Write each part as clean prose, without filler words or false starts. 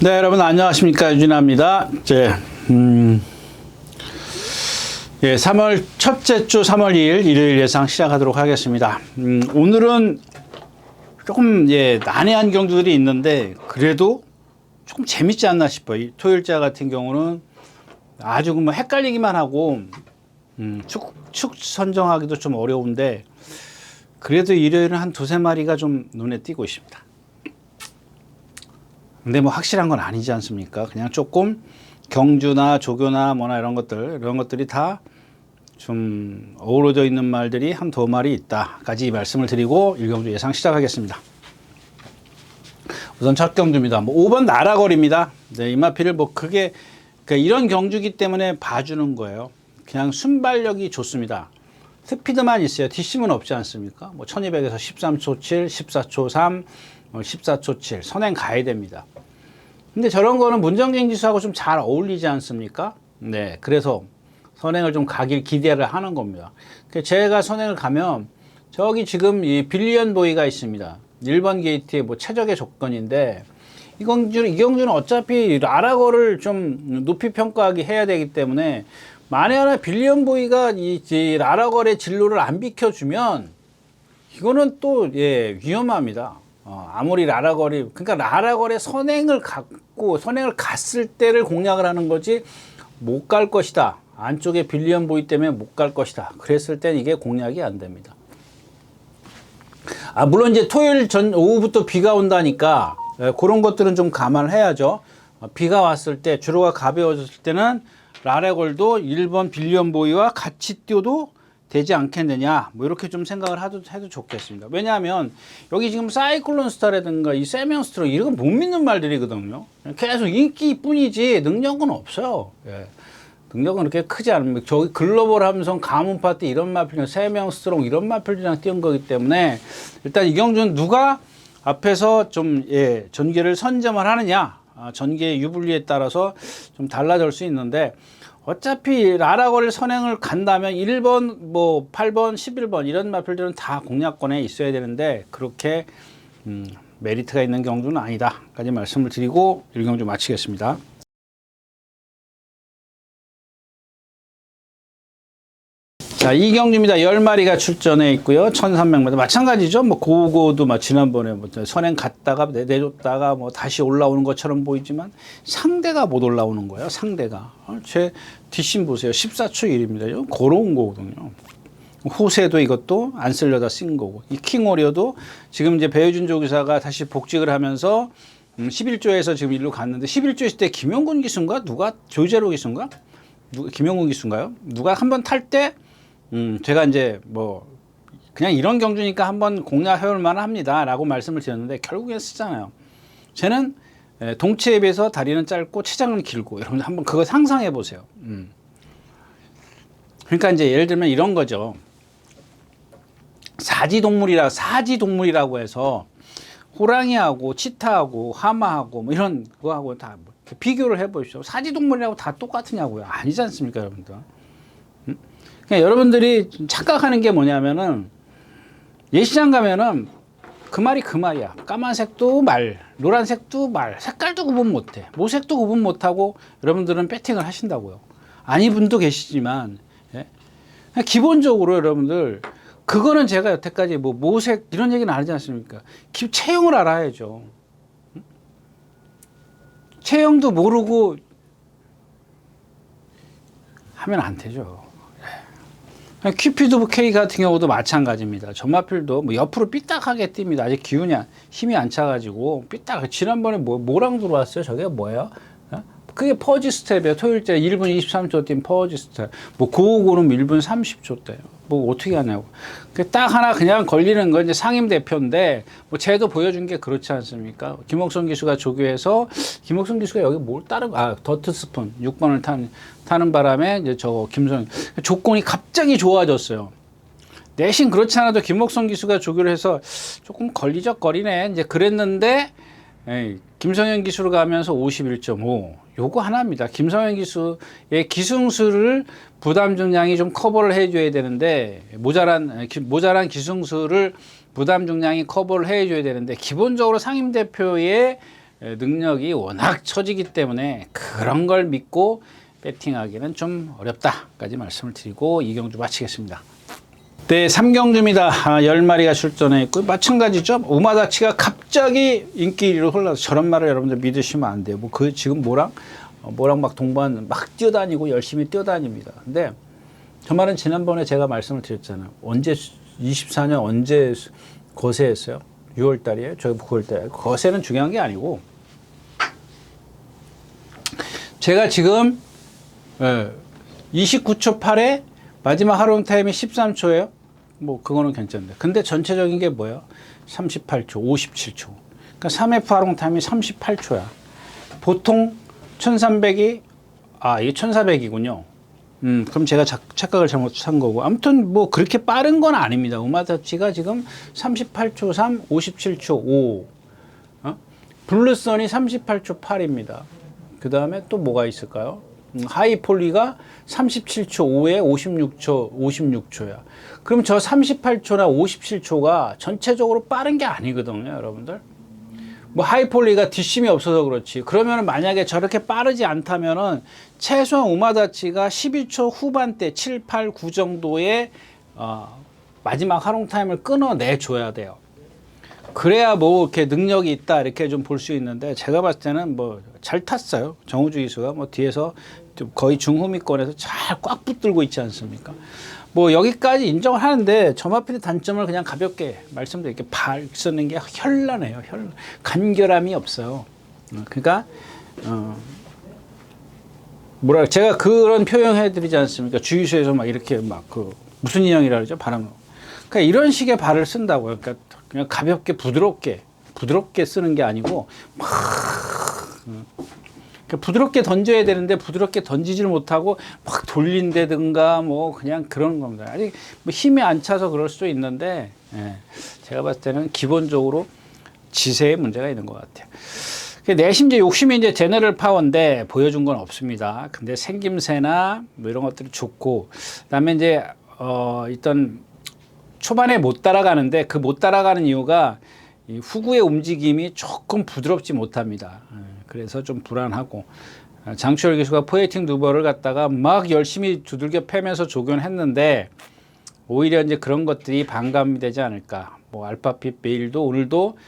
네, 여러분 안녕하십니까, 유진아입니다. 이제 3월 첫째 주 3월 2일 일요일 예상 시작하도록 하겠습니다. 오늘은 조금 난해한 경주들이 있는데 그래도 조금 재밌지 않나 싶어요. 이 토요일자 같은 경우는 아주 뭐 헷갈리기만 하고 축 선정하기도 좀 어려운데 그래도 일요일은 한 두세 마리가 좀 눈에 띄고 있습니다. 근데 뭐 확실한 건 아니지 않습니까? 그냥 조금 경주나 조교나 뭐나 이런 것들이 다 좀 어우러져 있는 말들이 한 두 마리 있다까지 말씀을 드리고 일경주 예상 시작하겠습니다. 우선 첫 경주입니다. 5번 나라거리입니다. 네, 이마피를 크게 그러니까 이런 경주기 때문에 봐주는 거예요. 그냥 순발력이 좋습니다. 스피드만 있어요. 뒷심은 없지 않습니까? 1200에서 13초 7, 14초 3, 14초 7 선행 가야 됩니다. 근데 저런 거는 문정경 지수하고 좀 잘 어울리지 않습니까? 네, 그래서 선행을 좀 가길 기대를 하는 겁니다. 제가 선행을 가면 저기 지금 이 빌리언 보이가 있습니다. 1번 게이트의 최적의 조건인데 이 경주는 어차피 라라거를 좀 높이 평가하기 해야 되기 때문에 만에 하나 빌리언 보이가 이 라라거의 진로를 안 비켜주면 이거는 또 위험합니다. 아무리 라라거리 그러니까 라라거의 선행을 갔을 때를 공략을 하는 거지 못 갈 것이다. 안쪽에 빌리언 보이 때문에 못 갈 것이다. 그랬을 땐 이게 공략이 안 됩니다. 물론 이제 토요일 전 오후부터 비가 온다니까 그런 것들은 좀 감안해야죠. 비가 왔을 때 주로가 가벼워졌을 때는 라레골도 1번 빌리언 보이와 같이 뛰어도 되지 않겠느냐 이렇게 좀 생각을 해도 좋겠습니다. 왜냐하면 여기 지금 사이클론 스타라든가 이 세명 스트로 이런 건 못 믿는 말들이거든요. 계속 인기뿐이지 능력은 없어요. 능력은 그렇게 크지 않습니다. 저기 글로벌 함성 가문 파티 이런 마필이랑 세명 스트롱 이런 마필이랑 뛴 거기 때문에 일단 이경주는 누가 앞에서 좀 전개를 선점을 하느냐 전개의 유불리에 따라서 좀 달라질 수 있는데 어차피 라라거를 선행을 간다면 1번, 8번, 11번 이런 마필들은 다 공략권에 있어야 되는데 그렇게 메리트가 있는 경주는 아니다까지 말씀을 드리고 1경주 마치겠습니다. 자, 이 경주입니다. 10마리가 출전해 있고요. 1300m. 마찬가지죠. 고고도 지난번에 선행 갔다가 내줬다가 다시 올라오는 것처럼 보이지만 상대가 못 올라오는 거예요. 상대가. 제 뒷심 보세요. 14초 1입니다. 이건 걸어온 거거든요. 호세도 이것도 안 쓰려다 쓴 거고. 이 킹오리어도 지금 이제 배효준 조기사가 다시 복직을 하면서 11조에서 지금 일로 갔는데 11조 있을 때 김영곤 기수인가? 누가? 조제로 기수인가? 김영곤 기수인가요? 누가 한번 탈 때 제가 이제 그냥 이런 경주니까 한번 공략해볼 만합니다 라고 말씀을 드렸는데 결국엔 쓰잖아요. 쟤는 동체에 비해서 다리는 짧고 체장은 길고 여러분들 한번 그거 상상해 보세요. 그러니까 이제 예를 들면 이런 거죠. 사지동물이라고 해서 호랑이하고 치타하고 하마하고 이런 거하고 다 비교를 해 보십시오. 사지동물이라고 다 똑같으냐고요. 아니지 않습니까, 여러분들? 그러니까 여러분들이 착각하는 게 뭐냐면은 예시장 가면은 그 말이 그 말이야. 까만색도 말, 노란색도 말, 색깔도 구분 못해. 모색도 구분 못하고 여러분들은 배팅을 하신다고요. 아니 분도 계시지만 기본적으로 여러분들 그거는 제가 여태까지 모색 이런 얘기는 안 하지 않습니까? 체형을 알아야죠. 체형도 모르고 하면 안 되죠. 큐피드 K 같은 경우도 마찬가지입니다. 전마필도 옆으로 삐딱하게 뜁니다. 아직 힘이 안 차가지고 삐딱. 지난번에 뭐랑 들어왔어요? 저게 뭐예요? 그게 퍼지 스텝이에요. 토요일째 1분 23초 뛴 퍼지 스텝. 959는 1분 30초 대요. 어떻게 하냐고. 딱 하나 그냥 걸리는 건 이제 상임 대표인데 쟤도 보여준 게 그렇지 않습니까? 김옥성 기수가 조교해서 김옥성 기수가 여기 더트 스푼 6번을 타는 바람에 이제 김성 조건이 갑자기 좋아졌어요. 내신 그렇지 않아도 김옥성 기수가 조교를 해서 조금 걸리적거리네 이제 그랬는데 김성현 기수로 가면서 51.5 요거 하나입니다. 김성현 기수의 기승수를 부담 중량이 좀 커버를 해줘야 되는데 모자란 기승수를 부담 중량이 커버를 해줘야 되는데 기본적으로 상임대표의 능력이 워낙 처지기 때문에 그런 걸 믿고 배팅하기는 좀 어렵다까지 말씀을 드리고 이 경주 마치겠습니다. 네, 3경주입니다. 10마리가 출전해 있고 마찬가지죠. 우마다치가 갑자기 인기 1위로 흘러서 저런 말을 여러분들 믿으시면 안 돼요. 뭐 그 지금 뭐랑 막 동반 막 뛰어다니고 열심히 뛰어다닙니다. 근데 저 말은 지난번에 제가 말씀을 드렸잖아요. 언제 24년 언제 거세했어요? 6월 달이에요? 저희 9월 달에. 거세는 중요한 게 아니고 제가 지금 29초 8에 마지막 하론 타임이 13초예요. 뭐 그거는 괜찮은데. 근데 전체적인 게 뭐예요? 38초, 57초. 그러니까 3F 하론 타임이 38초야. 보통 1300이 이게 1400이군요. 그럼 제가 착각을 잘못한 거고. 아무튼 뭐 그렇게 빠른 건 아닙니다. 우마다치가 지금 38초 3, 57초 5. 블루선이 38초 8입니다. 그 다음에 또 뭐가 있을까요? 하이폴리가 37초 5에 56초야. 그럼 저 38초나 57초가 전체적으로 빠른 게 아니거든요, 여러분들. 뭐 하이폴리가 뒷심이 없어서 그렇지. 그러면 만약에 저렇게 빠르지 않다면은 최소한 우마다치가 12초 후반대 7, 8, 9 정도의 마지막 하롱 타임을 끊어내 줘야 돼요. 그래야 뭐 이렇게 능력이 있다 이렇게 좀 볼 수 있는데 제가 봤을 때는 뭐 잘 탔어요. 정우주 기수가 뭐 뒤에서 좀 거의 중후미권에서 잘 꽉 붙들고 있지 않습니까? 뭐 여기까지 인정을 하는데 저마필의 단점을 그냥 가볍게 말씀드릴게요. 발 쓰는 게 현란해요. 간결함이 없어요. 그러니까 뭐랄까 제가 그런 표현해드리지 않습니까? 주유소에서 막 이렇게 막 그 무슨 인형이라 그러죠? 바람. 그러니까 이런 식의 발을 쓴다고요. 그러니까 그냥 가볍게 부드럽게 쓰는 게 아니고 막 부드럽게 던져야 되는데 부드럽게 던지질 못하고 막 돌린다든가 뭐 그냥 그런 겁니다. 아직 뭐 힘이 안 차서 그럴 수도 있는데 제가 봤을 때는 기본적으로 지세에 문제가 있는 것 같아요. 내심 이제 욕심이 이제 제너럴 파워인데 보여준 건 없습니다. 근데 생김새나 뭐 이런 것들이 좋고 그다음에 이제 일단 초반에 못 따라가는데 그 못 따라가는 이유가 이 후구의 움직임이 조금 부드럽지 못합니다. 그래서 좀 불안하고 장추열 기수가 포에이팅 누버를 갖다가 막 열심히 두들겨 패면서 조견했는데 오히려 이제 그런 것들이 반감이 되지 않을까. 뭐 알파핏 메일도 오늘도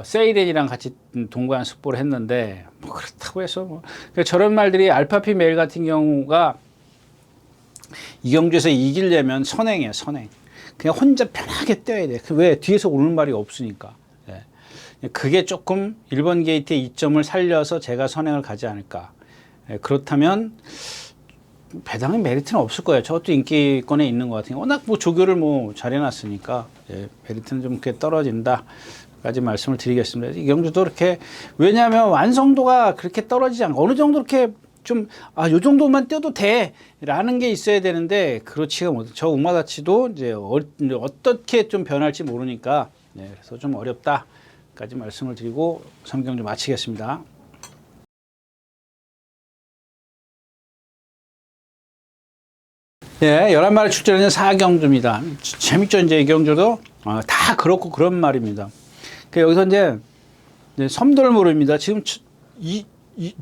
세이렌이랑 같이 동반 습보를 했는데 뭐 그렇다고 해서 뭐 그러니까 저런 말들이 알파핏 메일 같은 경우가 이 경주에서 이기려면 선행이에요. 선행. 그냥 혼자 편하게 뛰어야 돼. 왜? 뒤에서 오는 말이 없으니까. 그게 조금 1번 게이트의 이점을 살려서 제가 선행을 가지 않을까. 그렇다면 배당의 메리트는 없을 거예요. 저것도 인기권에 있는 것 같은 게 워낙 뭐 조교를 뭐 잘해놨으니까 메리트는 좀 그렇게 떨어진다까지 말씀을 드리겠습니다. 이 경주도 그렇게 왜냐하면 완성도가 그렇게 떨어지지 않고 어느 정도 이렇게 좀 요 정도만 뛰어도 돼라는 게 있어야 되는데 그렇지가 못해. 저 우마다치도 이제 어떻게 좀 변할지 모르니까 그래서 좀 어렵다까지 말씀을 드리고 3경주 마치겠습니다. 네, 11마리 출전하는 4경주입니다. 재밌죠, 이제 이 경주도? 다 그렇고 그런 말입니다. 여기서 이제 섬돌모르입니다. 지금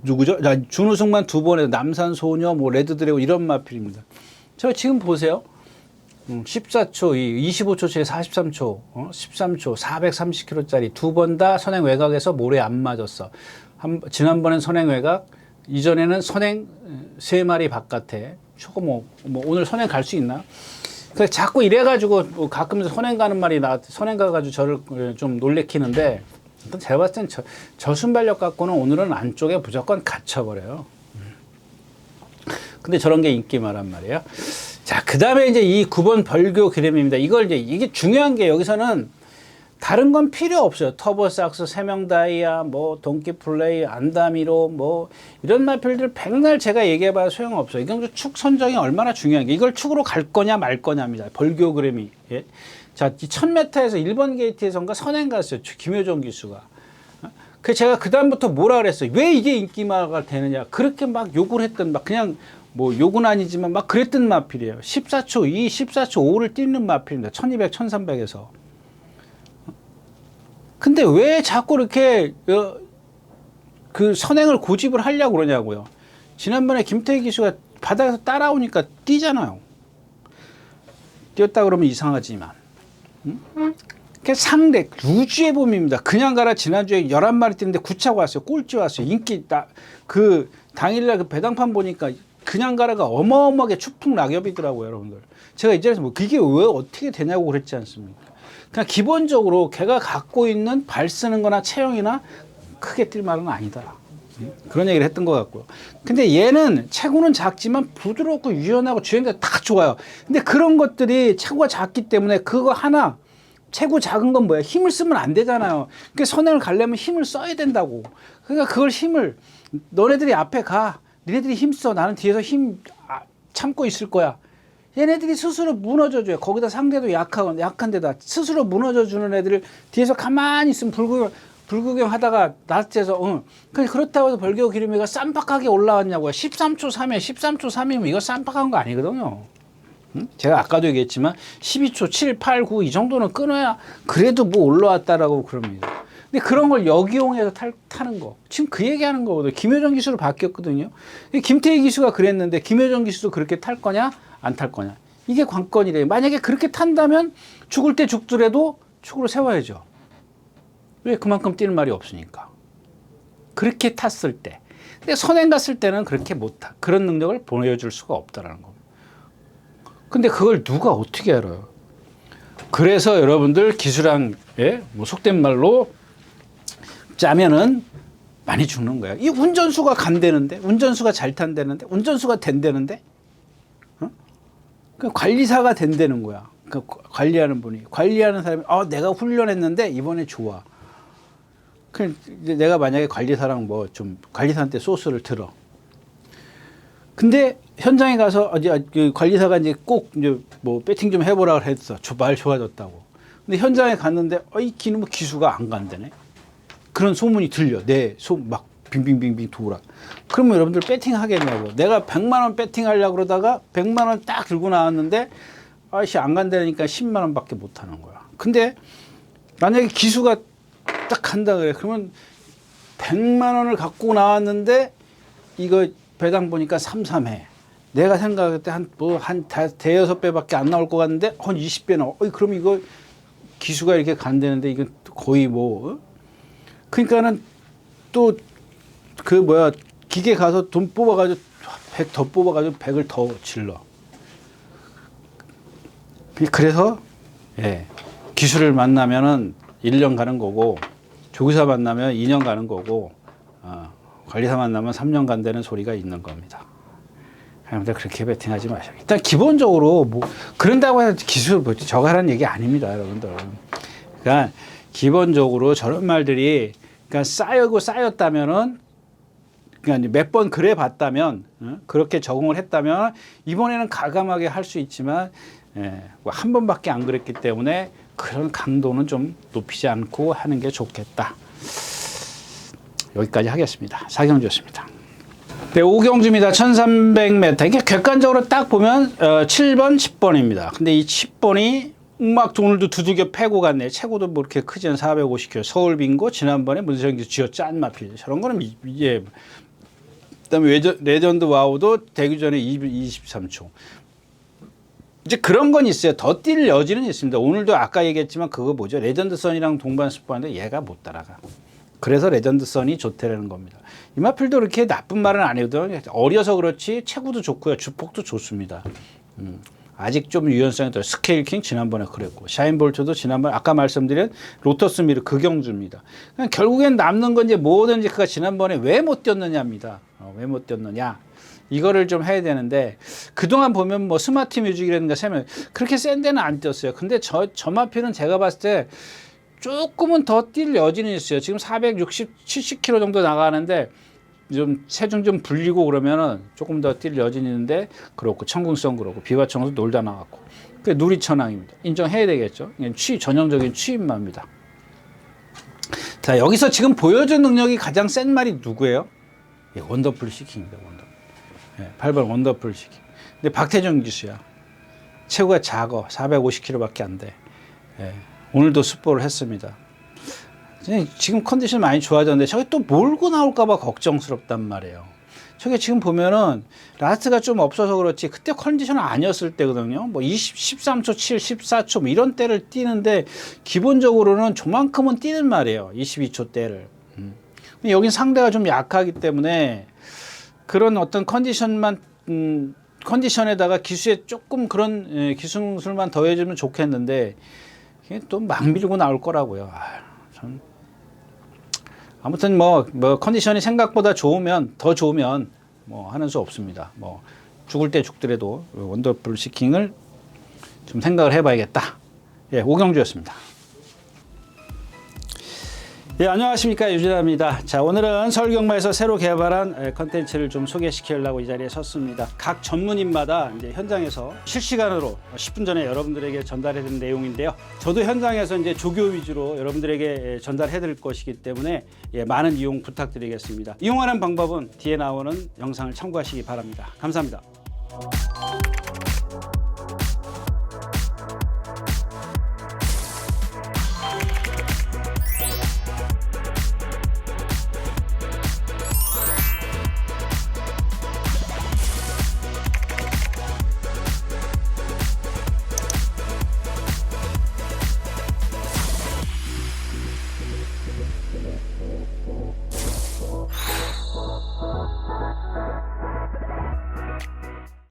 누구죠? 준우승만 2번에 남산소녀, 뭐 레드드래곤 이런 마필입니다. 저 지금 보세요. 14초, 25초 차에 43초, 13초, 430km짜리 2번 다 선행 외곽에서 모래 안 맞았어. 지난번엔 선행 외곽, 이전에는 선행 3마리 바깥에. 저거 뭐 오늘 선행 갈 수 있나? 그래서 자꾸 이래가지고 뭐 가끔 선행 가는 말이 선행 가가지고 저를 좀 놀래키는데 제가 봤을 땐 저 순발력 갖고는 오늘은 안쪽에 무조건 갇혀버려요. 근데 저런 게 인기 말한 말이에요. 자, 그 다음에 이제 이 9번 벌교 그램입니다. 이게 중요한 게 여기서는 다른 건 필요 없어요. 터보삭스, 세명다이아, 뭐 동키플레이, 안다미로 뭐 이런 마필들 백날 제가 얘기해봐야 소용없어요. 이경주 축 선정이 얼마나 중요한 게 이걸 축으로 갈 거냐 말 거냐입니다. 벌교 그램이. 예? 자, 1000m에서 1번 게이트에선가 선행 갔어요. 김효정 기수가. 제가 그다음부터 뭐라 그랬어요. 왜 이게 인기마가 되느냐. 그렇게 막 욕을 했던 막 그냥 뭐 욕은 아니지만 막 그랬던 마필이에요. 14초 2, 14초 5를 뛰는 마필입니다. 1200, 1300에서. 근데 왜 자꾸 이렇게 그 선행을 고집을 하려고 그러냐고요. 지난번에 김태희 기수가 바닥에서 따라오니까 뛰잖아요. 뛰었다 그러면 이상하지만. 그 상대 루즈의 봄입니다. 그냥 가라 지난주에 11마리 뛰는데 9차고 왔어요. 꼴찌 왔어요. 인기 그 당일날 그 배당판 보니까 그냥 가라가 어마어마하게 축풍 낙엽이더라고요, 여러분들. 제가 이전에서 뭐 그게 왜 어떻게 되냐고 그랬지 않습니까? 그냥 기본적으로 걔가 갖고 있는 발 쓰는 거나 체형이나 크게 뛸 말은 아니다. 그런 얘기를 했던 것 같고요. 근데 얘는 체구는 작지만 부드럽고 유연하고 주행가 다 좋아요. 근데 그런 것들이 체구가 작기 때문에 그거 하나 체구 작은 건 뭐야? 힘을 쓰면 안 되잖아요. 그러니까 선행을 가려면 힘을 써야 된다고. 그러니까 그걸 힘을 너네들이 앞에 가. 니네들이 힘써. 나는 뒤에서 힘 참고 있을 거야. 얘네들이 스스로 무너져줘요. 거기다 상대도 약한 데다 스스로 무너져주는 애들을 뒤에서 가만히 있으면 불구경 하다가 낯에서 그렇다고 해서 벌교 기름이가 쌈박하게 올라왔냐고요. 13초 3에 13초 3이면 이거 쌈박한 거 아니거든요. 제가 아까도 얘기했지만 12초 7, 8, 9 이 정도는 끊어야 그래도 뭐 올라왔다라고 그럽니다. 근데 그런 걸 역이용해서 타는 거. 지금 그 얘기하는 거거든요. 김효정 기수로 바뀌었거든요. 김태희 기수가 그랬는데 김효정 기수도 그렇게 탈 거냐 안 탈 거냐. 이게 관건이래요. 만약에 그렇게 탄다면 죽을 때 죽더라도 축으로 세워야죠. 왜? 그만큼 뛰는 말이 없으니까. 그렇게 탔을 때. 근데 선행 갔을 때는 그렇게 못 타. 그런 능력을 보여줄 수가 없다라는 겁니다. 근데 그걸 누가 어떻게 알아요? 그래서 여러분들 기수랑 뭐 속된 말로 짜면은 많이 죽는 거야. 이 운전수가 간대는데, 운전수가 잘 탄다는데, 운전수가 된다는데, 그 관리사가 된다는 거야. 그 관리하는 분이, 관리하는 사람이 내가 훈련했는데 이번에 좋아. 그 내가 만약에 관리사랑 뭐 좀 관리사한테 소스를 들어. 근데 현장에 가서 그 관리사가 이제 꼭 이제 뭐 배팅 좀 해보라 했어. 말 좋아졌다고. 근데 현장에 갔는데 이 기는 뭐 기수가 안 간다네. 그런 소문이 들려. 막 빙빙빙빙 돌아. 그러면 여러분들 배팅 하겠냐고. 내가 100만 원 배팅 하려고 그러다가 100만 원 딱 들고 나왔는데 아이씨 안 간다니까 10만 원밖에 못 하는 거야. 근데 만약에 기수가 딱 간다 그래. 그러면 100만 원을 갖고 나왔는데 이거 배당 보니까 3-3해. 내가 생각할 때 한 대여섯 배밖에 안 나올 것 같은데 한 20배 나와. 그럼 이거 기수가 이렇게 간다는데 이건 거의 뭐 그러니까는 또 기계 가서 돈 뽑아가지고 100 더 뽑아가지고 100을 더 질러. 그래서 기수를 만나면은 1년 가는 거고 조기사 만나면 2년 가는 거고 관리사 만나면 3년 간다는 소리가 있는 겁니다. 여러분들 그렇게 베팅하지 마셔요. 일단 기본적으로 뭐 그런다고 해서 기술 저거 하라는 얘기 아닙니다, 여러분들. 그러니까 기본적으로 저런 말들이 그러니까 쌓였다면은 그러니까 몇 번 그래 봤다면 그렇게 적응을 했다면 이번에는 가감하게 할 수 있지만 한 번밖에 안 그랬기 때문에 그런 강도는 좀 높이지 않고 하는 게 좋겠다. 여기까지 하겠습니다. 사경주였습니다. 네, 오경주입니다. 1300m. 이게 객관적으로 딱 보면 7번, 10번입니다. 근데 이 10번이 막 오늘도 두들겨 패고 갔네. 최고도 뭐 이렇게 크지 않은 450km. 서울 빙고 지난번에 문세영기 쥐어 짠 마필. 저런 거는 이제 그다음에 레전드 와우도 대기 전에 23초. 이제 그런 건 있어요. 더 뛸 여지는 있습니다. 오늘도 아까 얘기했지만 그거 뭐죠? 레전드 선이랑 동반 스포하는데 얘가 못 따라가. 그래서 레전드 선이 좋다라는 겁니다. 이마필도 그렇게 나쁜 말은 안 해도 어려서 그렇지 체구도 좋고요. 주폭도 좋습니다. 아직 좀 유연성이 더 스케일킹 지난번에 그랬고 샤인볼트도 지난번에 아까 말씀드린 로터스 미르 그 경주입니다. 그러니까 결국엔 남는 건 이제 뭐든지 그가 지난번에 왜 못 뛰었느냐입니다. 왜 못 뛰었느냐 이거를 좀 해야 되는데 그동안 보면 뭐 스마트 뮤직이라든가 세면 그렇게 센 데는 안 뛰었어요. 근데 저 마필은 제가 봤을 때 조금은 더 뛸 여지는 있어요. 지금 460, 70km 정도 나가는데 좀 체중 좀 불리고 그러면은 조금 더 뛸 여지는 있는데 그렇고 청궁성 그렇고 비화청도 놀다 나갔고 그게 누리천왕입니다. 인정해야 되겠죠. 전형적인 취임마입니다. 자 여기서 지금 보여준 능력이 가장 센 말이 누구예요? 원더풀 시킹입니다. 원더풀. 8번 원더풀 시킹. 근데 박태정 기수야. 체구가 작어. 450kg밖에 안 돼. 오늘도 스포를 했습니다. 지금 컨디션 많이 좋아졌는데 저게 또 몰고 나올까봐 걱정스럽단 말이에요. 저게 지금 보면은 라스트가 좀 없어서 그렇지 그때 컨디션은 아니었을 때거든요. 뭐 13초 7, 14초 뭐 이런 때를 뛰는데 기본적으로는 저만큼은 뛰는 말이에요. 22초 때를. 여긴 상대가 좀 약하기 때문에 그런 어떤 컨디션만 컨디션에다가 기수에 조금 그런 기술만 더해주면 좋겠는데 이게 또 막 밀고 나올 거라고요. 아무튼 뭐 컨디션이 생각보다 더 좋으면 뭐 하는 수 없습니다. 뭐 죽을 때 죽더라도 원더풀 시킹을 좀 생각을 해봐야겠다. 예, 오경주였습니다. 예, 안녕하십니까, 유진아입니다. 자, 오늘은 서울경마에서 새로 개발한 컨텐츠를 좀 소개시키려고 이 자리에 섰습니다. 각 전문인마다 이제 현장에서 실시간으로 10분 전에 여러분들에게 전달해드린 내용인데요. 저도 현장에서 이제 조교 위주로 여러분들에게 전달해드릴 것이기 때문에 예, 많은 이용 부탁드리겠습니다. 이용하는 방법은 뒤에 나오는 영상을 참고하시기 바랍니다. 감사합니다.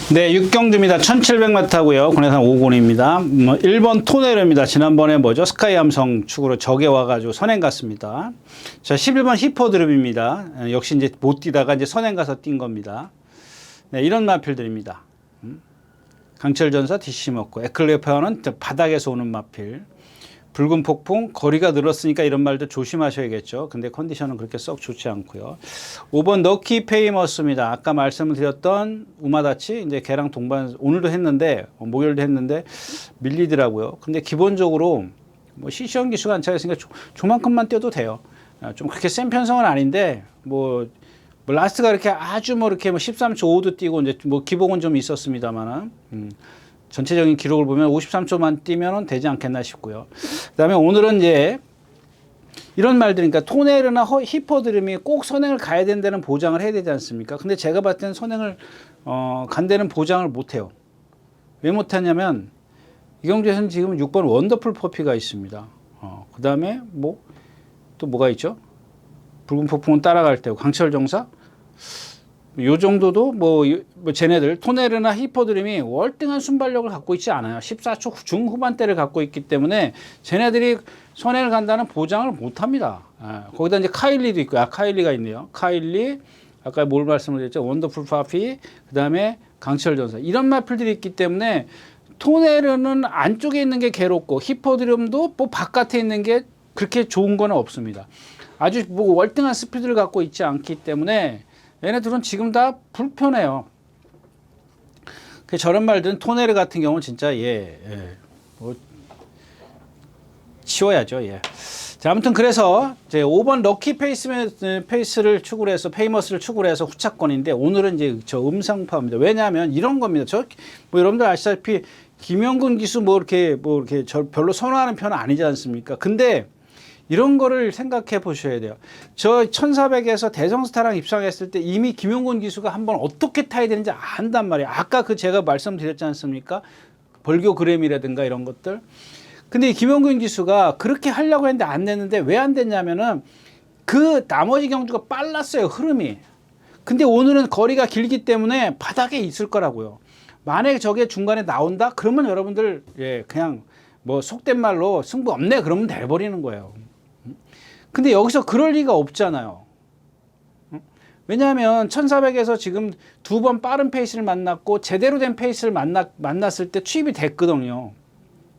네, 육경주입니다. 1700m고요. 군해산 5군입니다. 1번 토네르입니다. 지난번에 뭐죠? 스카이 함성 축으로 적에 와가지고 선행 갔습니다. 자, 11번 히포드름입니다. 역시 이제 못 뛰다가 이제 선행 가서 뛴 겁니다. 네, 이런 마필들입니다. 강철전사 DC 먹고, 에클레어파워는 바닥에서 오는 마필. 붉은 폭풍, 거리가 늘었으니까 이런 말도 조심하셔야겠죠. 근데 컨디션은 그렇게 썩 좋지 않고요. 5번 너키 페이머스입니다. 아까 말씀을 드렸던 우마다치, 이제 걔랑 동반, 오늘도 했는데, 목요일도 했는데, 밀리더라고요. 근데 기본적으로, 뭐, 시시한 기수가 안 차있으니까 조만큼만 뛰어도 돼요. 좀 그렇게 센 편성은 아닌데, 뭐 라스트가 이렇게 아주 뭐 이렇게 뭐 13초 5도 뛰고, 이제 뭐 기복은 좀 있었습니다만은, 전체적인 기록을 보면 53초만 뛰면 되지 않겠나 싶고요. 그 다음에 오늘은 이제 이런 말들이니까 토네르나 히포드름이 꼭 선행을 가야 된다는 보장을 해야 되지 않습니까? 근데 제가 봤을 때는 선행을 간다는 보장을 못해요. 왜 못하냐면 이경주에서는 지금 6번 원더풀 퍼피가 있습니다. 그 다음에 뭐 또 뭐가 있죠? 붉은 폭풍은 따라갈 때고 강철정사 요 정도도 뭐 쟤네들 토네르나 히포드림이 월등한 순발력을 갖고 있지 않아요. 14초 중후반대를 갖고 있기 때문에 쟤네들이 선행을 간다는 보장을 못합니다. 거기다 이제 카일리도 있고, 카일리가 있네요. 카일리, 아까 뭘 말씀을 드렸죠? 원더풀 파피, 그 다음에 강철전사. 이런 마필들이 있기 때문에 토네르는 안쪽에 있는 게 괴롭고 히포드림도 뭐 바깥에 있는 게 그렇게 좋은 건 없습니다. 아주 뭐 월등한 스피드를 갖고 있지 않기 때문에 얘네들은 지금 다 불편해요. 저런 말들은 토네르 같은 경우는 진짜 뭐 치워야죠. 자, 아무튼 그래서 이제 5번 럭키 페이스를 추구를 해서 페이머스를 추구를 해서 후차권인데 오늘은 이제 저 음상파입니다. 왜냐하면 이런 겁니다. 뭐 여러분들 아시다시피 김영근 기수 뭐 이렇게 저 별로 선호하는 편은 아니지 않습니까? 근데 이런 거를 생각해 보셔야 돼요. 저 1400에서 대성스타랑 입상했을 때 이미 김용곤 기수가 한번 어떻게 타야 되는지 안단 말이에요. 아까 제가 말씀드렸지 않습니까? 벌교그램이라든가 이런 것들. 근데 김용곤 기수가 그렇게 하려고 했는데 안 됐는데 왜 안 됐냐면은 그 나머지 경주가 빨랐어요. 흐름이. 근데 오늘은 거리가 길기 때문에 바닥에 있을 거라고요. 만약에 저게 중간에 나온다? 그러면 여러분들 그냥 뭐 속된 말로 승부 없네 그러면 돼버리는 거예요. 근데 여기서 그럴 리가 없잖아요. 왜냐하면 1400에서 지금 2번 빠른 페이스를 만났고 제대로 된 페이스를 만났을 때 취입이 됐거든요.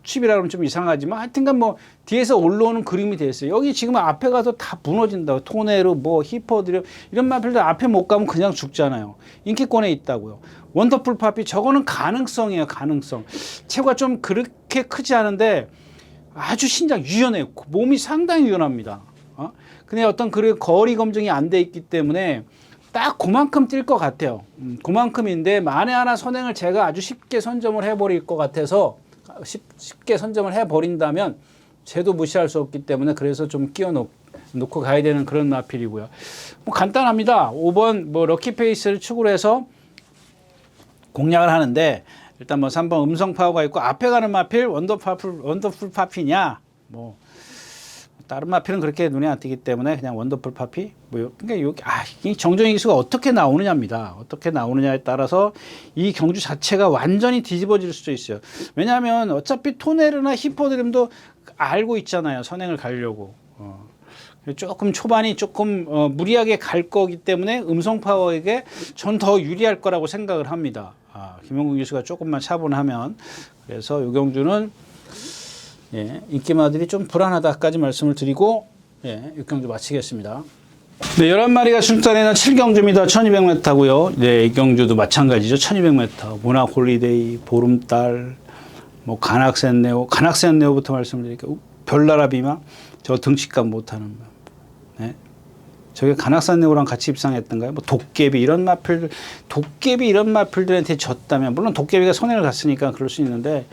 취입이라 그러면 좀 이상하지만 하여튼간 뭐 뒤에서 올라오는 그림이 됐어요. 여기 지금 앞에 가서 다 무너진다고. 토네르, 뭐 히포드려 이런 마필들 앞에 못 가면 그냥 죽잖아요. 인기권에 있다고요. 원더풀 파피 저거는 가능성이에요. 가능성. 체구가 좀 그렇게 크지 않은데 아주 신장 유연해요. 몸이 상당히 유연합니다. 근데 어떤 거리 검증이 안 돼 있기 때문에 딱 그만큼 뛸 것 같아요. 그만큼인데 만에 하나 선행을 제가 아주 쉽게 선점을 해버릴 것 같아서 쉽게 선점을 해버린다면 쟤도 무시할 수 없기 때문에 그래서 좀 끼워 놓고 가야 되는 그런 마필이고요. 뭐 간단합니다. 5번 뭐 럭키페이스를 축으로 해서 공략을 하는데 일단 뭐 3번 음성 파워가 있고 앞에 가는 마필 원더풀 파피냐 뭐 다른 마필은 그렇게 눈에 안 띄기 때문에 그냥 원더풀 파피 뭐 그러니까 여기 이 정정의 기수가 어떻게 나오느냐입니다. 어떻게 나오느냐에 따라서 이 경주 자체가 완전히 뒤집어질 수도 있어요. 왜냐하면 어차피 토네르나 히포드림도 알고 있잖아요. 선행을 가려고. 조금 초반이 조금 무리하게 갈 거기 때문에 음성 파워에게 전 더 유리할 거라고 생각을 합니다. 김영국 기수가 조금만 차분하면 그래서 이 경주는 예, 인기마들이 좀 불안하다까지 말씀을 드리고 예, 6경주 마치겠습니다. 네, 11마리가 출전에는 7경주입니다. 1200m고요. 네, 이 경주도 마찬가지죠. 1200m. 문학 홀리데이, 보름달, 뭐 가낙센네오부터 말씀드릴게요. 별나라 비마, 저 등치값 못하는 네. 저게 가낙산네오랑 같이 입상했던가요? 뭐 도깨비 이런 마필들한테 졌다면 물론 도깨비가 선행을 갔으니까 그럴 수 있는데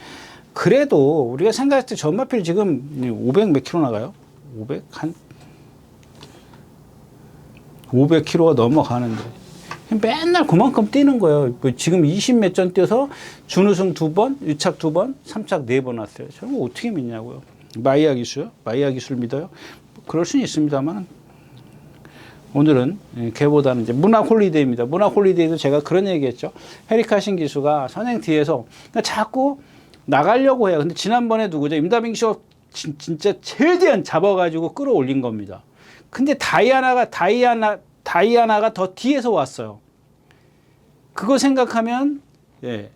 그래도 우리가 생각했을 때 전마필 지금 500 몇 킬로 나가요? 500킬로가 넘어가는데 맨날 그만큼 뛰는 거예요. 지금 20 몇 전 뛰어서 준우승 2번, 유착 2번, 3착 4번 왔어요. 저는 어떻게 믿냐고요. 마이야 기수요? 마이야 기수를 믿어요? 그럴 수는 있습니다만 오늘은 걔보다는 이제 문학 홀리데이입니다. 문학 홀리데이도 제가 그런 얘기했죠. 헤리카신 기수가 선행 뒤에서 자꾸 나가려고 해요. 근데 지난번에 누구죠? 임다빈 기수가 진짜 최대한 잡아가지고 끌어올린 겁니다. 근데 다이아나가 더 뒤에서 왔어요. 그거 생각하면 예.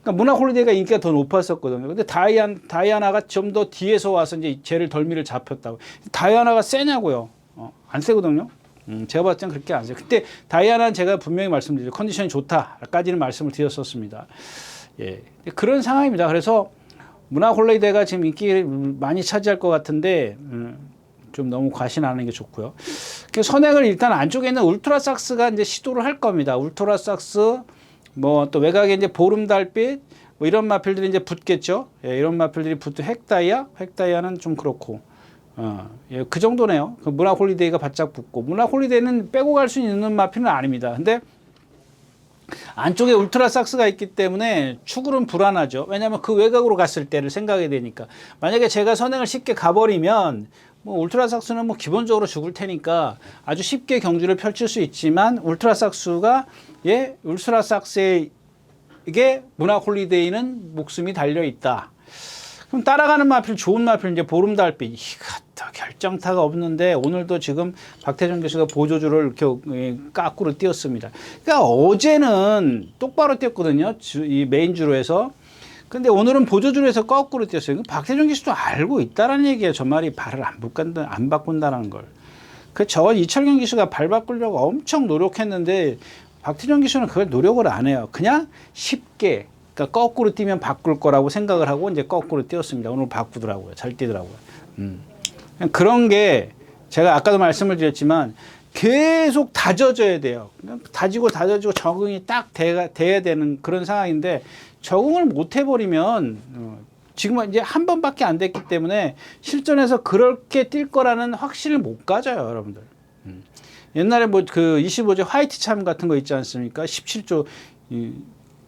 그러니까 문학 홀리데이가 인기가 더 높았었거든요. 근데 다이아나가 좀 더 뒤에서 와서 이제 쟤를 덜미를 잡혔다고. 다이아나가 세냐고요? 안 세거든요. 제가 봤을 땐 그렇게 안 세요. 그때 다이아나는 제가 분명히 말씀드렸죠. 컨디션이 좋다까지는 말씀을 드렸었습니다. 예. 그런 상황입니다. 그래서 문학 홀리데이가 지금 인기를 많이 차지할 것 같은데 좀 너무 과신하는 게 좋고요. 선행을 일단 안쪽에 있는 울트라삭스가 이제 시도를 할 겁니다. 울트라삭스 뭐 또 외곽에 이제 보름달빛 뭐 이런 마필들이 이제 붙겠죠. 예, 이런 마필들이 붙고 핵다이아는 좀 그렇고 예, 그 정도네요. 그 문학 홀리데이가 바짝 붙고 문학 홀리데이는 빼고 갈 수 있는 마필은 아닙니다. 근데 안쪽에 울트라삭스가 있기 때문에 축으로는 불안하죠. 왜냐하면 그 외곽으로 갔을 때를 생각해야 되니까. 만약에 제가 선행을 쉽게 가버리면 뭐 울트라삭스는 뭐 기본적으로 죽을 테니까 아주 쉽게 경주를 펼칠 수 있지만 울트라삭스에게 문학 홀리데이는 목숨이 달려 있다. 그럼 따라가는 마필 좋은 마필 이제 보름달빛 이것도 결정타가 없는데 오늘도 지금 박태정 교수가 보조주를 이렇게 까꾸로 띄웠습니다. 그러니까 어제는 똑바로 띄웠거든요. 이 메인주로 해서. 근데 오늘은 보조주로 해서 거꾸로 뛰었어요. 박태정 기수도 알고 있다라는 얘기예요. 저 말이 발을 안 바꾼다는 걸. 저건 이철경 기수가 발 바꾸려고 엄청 노력했는데 박태정 기수는 그걸 노력을 안 해요. 그냥 쉽게 그러니까 거꾸로 뛰면 바꿀 거라고 생각을 하고 이제 거꾸로 뛰었습니다. 오늘 바꾸더라고요. 잘 뛰더라고요. 그런 게 제가 아까도 말씀을 드렸지만 계속 다져져야 돼요. 다지고 적응이 딱 돼야 되는 그런 상황인데 적응을 못 해버리면 지금 이제 한 번밖에 안 됐기 때문에 실전에서 그렇게 뛸 거라는 확신을 못 가져요, 여러분들. 옛날에 뭐 그 25조 화이트 참 같은 거 있지 않습니까? 17조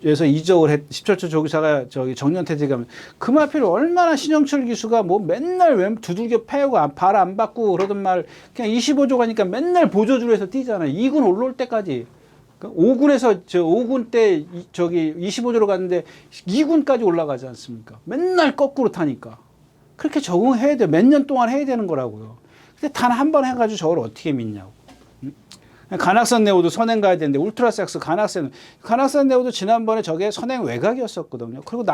에서 이적을 17조 조기사가 정년퇴직 가면 그 마필 얼마나 신영철 기수가 뭐 맨날 두들겨 패고 발 안 받고 그러던 말 그냥 25조 가니까 맨날 보조주로 해서 뛰잖아요. 2군 올라올 때까지. 5군에서 5군 때 25조로 갔는데 2군까지 올라가지 않습니까? 맨날 거꾸로 타니까. 그렇게 적응해야 돼. 몇 년 동안 해야 되는 거라고요. 근데 단 한 번 해가지고 저걸 어떻게 믿냐고. 가낙산네오도 선행 가야 되는데 울트라삭스 가낙산네오도 지난번에 저게 선행 외곽이었었거든요. 그리고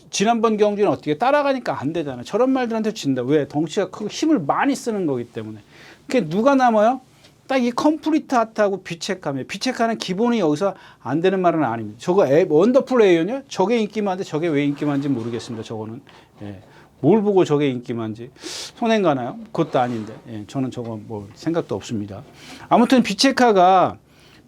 지난번 경주는 어떻게 따라가니까 안 되잖아요. 저런 말들한테 진다. 왜? 덩치가 크고 힘을 많이 쓰는 거기 때문에. 그게 누가 남아요? 딱 이 컴플리트 하트하고 비체카면 비체카는 기본이 여기서 안 되는 말은 아닙니다. 저거 원더풀 에이언이요? 저게 인기 많은데 저게 왜 인기 많은지 모르겠습니다. 저거는. 예. 뭘 보고 저게 인기 많은지 손행 가나요? 그것도 아닌데 예, 저는 저거 뭐 생각도 없습니다. 아무튼 비체카가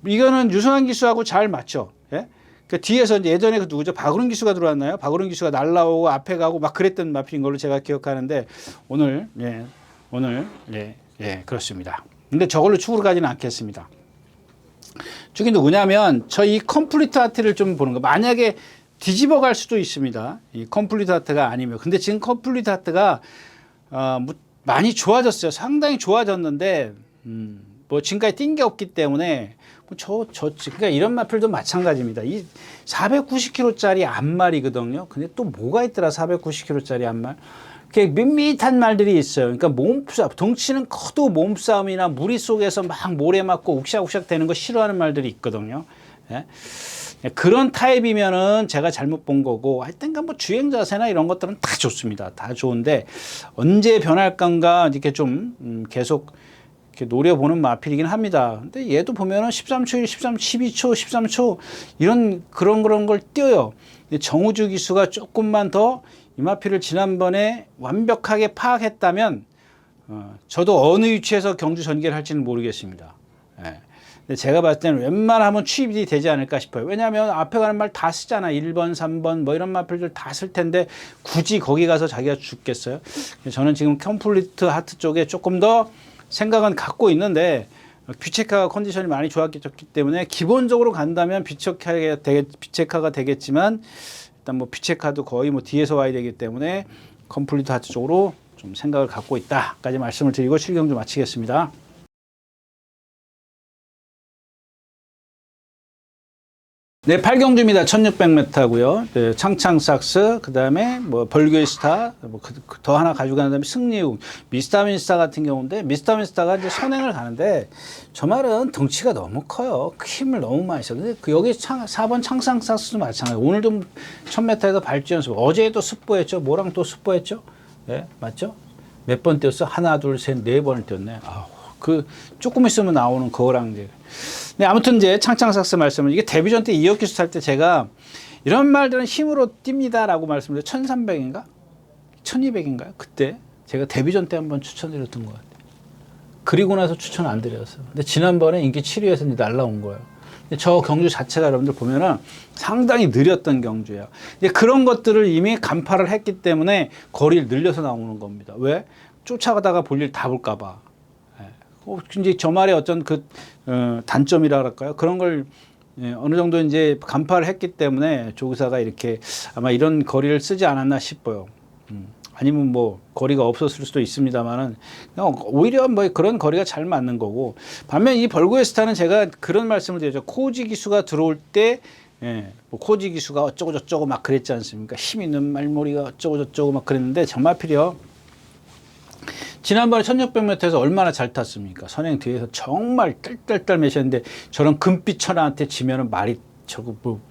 이거는 유승환 기수하고 잘 맞죠. 예? 그 뒤에서 이제 예전에 그 누구죠? 박우른 기수가 들어왔나요? 박우른 기수가 날라오고 앞에 가고 막 그랬던 마필인 걸로 제가 기억하는데 오늘 예, 오늘 그렇습니다. 근데 저걸로 축으로 가지는 않겠습니다. 저게 누구냐면 저 이 컴플리트 하트를 좀 보는 거. 만약에 뒤집어 갈 수도 있습니다. 이 컴플리트 하트가 아니면. 근데 지금 컴플리트 하트가 많이 좋아졌어요. 상당히 좋아졌는데 뭐 지금까지 뛴 게 없기 때문에 그러니까 이런 마필도 마찬가지입니다. 이 490kg짜리 앞말이거든요. 근데 또 뭐가 있더라 490kg짜리 앞말. 밋밋한 말들이 있어요. 그러니까 몸싸움, 덩치는 커도 몸싸움이나 무리 속에서 막 모래 맞고 욱샥욱샥 되는 거 싫어하는 말들이 있거든요. 예? 그런 타입이면은 제가 잘못 본 거고, 하여튼간 뭐 주행 자세나 이런 것들은 다 좋습니다. 다 좋은데 언제 변할 건가 이렇게 좀 계속 이렇게 노려보는 마필이긴 합니다. 근데 얘도 보면은 13초 1, 12초, 13초 그런 걸 띄어요. 정우주 기수가 조금만 더 이 마필을 지난번에 완벽하게 파악했다면 저도 어느 위치에서 경주 전개를 할지는 모르겠습니다. 예. 근데 제가 봤을 때는 웬만하면 취입이 되지 않을까 싶어요. 왜냐하면 앞에 가는 말 다 쓰잖아. 1번, 3번 뭐 이런 마필들 다 쓸 텐데 굳이 거기 가서 자기가 죽겠어요. 저는 지금 컴플리트 하트 쪽에 조금 더 생각은 갖고 있는데 비체카가 컨디션이 많이 좋았기 때문에 기본적으로 간다면 비체카가 되겠지만 일단 뭐 비체카도 거의 뭐 뒤에서 와야 되기 때문에 컴플리트 하트 쪽으로 좀 생각을 갖고 있다까지 말씀을 드리고 실경 좀 마치겠습니다. 네, 8경주입니다. 1600m고요. 네, 창창삭스, 그 다음에 뭐 벌교의 스타, 더 하나 가져가는 다음에 승리웅, 미스터민스타 같은 경우인데, 미스터민스타가 이제 선행을 가는데, 저 말은 덩치가 너무 커요. 힘을 너무 많이 써. 근데 여기 4번 창창삭스도 마찬가지예요. 오늘도 1000m에서 발주 연습, 어제도 습보했죠. 뭐랑 또 습보했죠? 네, 맞죠? 몇 번 뛰었어? 하나, 둘, 셋, 네 번을 뛰었네. 조금 있으면 나오는 그거랑 이제. 네, 아무튼 이제 창창삭스 말씀은 이게 데뷔전 때 이어키스 탈 때 제가 이런 말들은 힘으로 뜁니다라고 말씀드렸죠. 1300인가? 1200인가요? 그때 제가 데뷔전 때 한번 추천드렸던 것 같아요. 그리고 나서 추천 안 드렸어요. 근데 지난번에 인기 7위에서 이제 날라온 거예요. 저 경주 자체가 여러분들 보면은 상당히 느렸던 경주예요. 이제 그런 것들을 이미 간파를 했기 때문에 거리를 늘려서 나오는 겁니다. 왜? 쫓아가다가 볼일 다 볼까봐. 이제 저 말의 어떤 단점이라 할까요? 그런 걸 어느 정도 이제 간파를 했기 때문에 조기사가 이렇게 아마 이런 거리를 쓰지 않았나 싶어요. 아니면 뭐 거리가 없었을 수도 있습니다만은 오히려 뭐 그런 거리가 잘 맞는 거고. 반면 이 벌고의 스타는 제가 그런 말씀을 드렸죠. 코지 기수가 들어올 때 뭐 코지 기수가 어쩌고 저쩌고 막 그랬지 않습니까? 힘 있는 말머리가 어쩌고 저쩌고 막 그랬는데 정말필이요. 지난번에 1600m에서 얼마나 잘 탔습니까? 선행 뒤에서 정말 딸딸딸 매셨는데 저런 금빛 천하한테 지면은 말이 저거 뭐